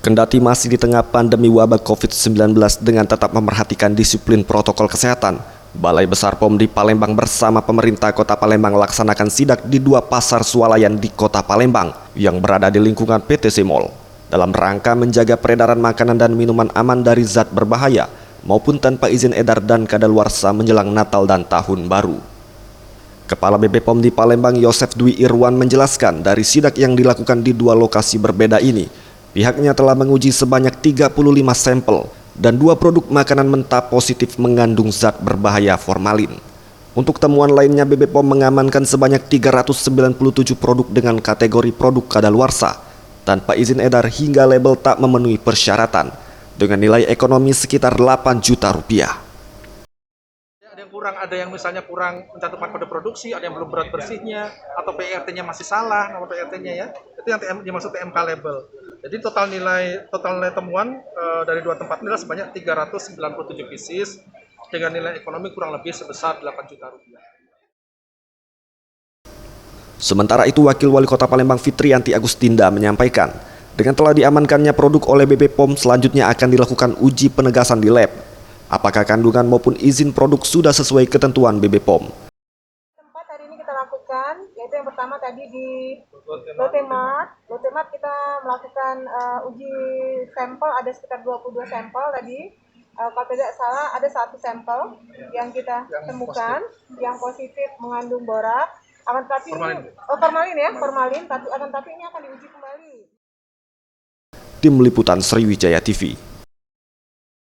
Kendati masih di tengah pandemi wabah COVID-19 dengan tetap memerhatikan disiplin protokol kesehatan, Balai Besar POM di Palembang bersama pemerintah Kota Palembang laksanakan sidak di 2 pasar swalayan di Kota Palembang yang berada di lingkungan PTC Mall dalam rangka menjaga peredaran makanan dan minuman aman dari zat berbahaya maupun tanpa izin edar dan kadaluarsa menjelang Natal dan Tahun Baru. Kepala BP POM di Palembang Yosef Dwi Irwan menjelaskan dari sidak yang dilakukan di 2 lokasi berbeda ini, pihaknya telah menguji sebanyak 35 sampel dan 2 produk makanan mentah positif mengandung zat berbahaya formalin. Untuk temuan lainnya, BP POM mengamankan sebanyak 397 produk dengan kategori produk kadaluarsa tanpa izin edar hingga label tak memenuhi persyaratan dengan nilai ekonomi sekitar 8 juta rupiah. Ada yang kurang, ada yang misalnya kurang mencantumkan kode produksi, ada yang belum berat bersihnya, atau PRT-nya masih salah, nomor PRT-nya ya. Itu yang dimaksud TMK label. Jadi total nilai temuan dari 2 tempat ini adalah sebanyak 397 pieces dengan nilai ekonomi kurang lebih sebesar 8 juta rupiah. Sementara itu, Wakil Wali Kota Palembang Fitriyanti Agustinda menyampaikan, dengan telah diamankannya produk oleh BP POM, selanjutnya akan dilakukan uji penegasan di lab. Apakah kandungan maupun izin produk sudah sesuai ketentuan BP POM. Tempat hari ini kita lakukan, yaitu yang pertama tadi di Lotte Mart kita melakukan uji sampel, ada sekitar 22 sampel tadi. Kalau tidak salah ada 1 sampel yang kita temukan yang positif mengandung borak. Akan tapi formalin, tapi ini akan diuji kembali. Tim Liputan Sriwijaya TV.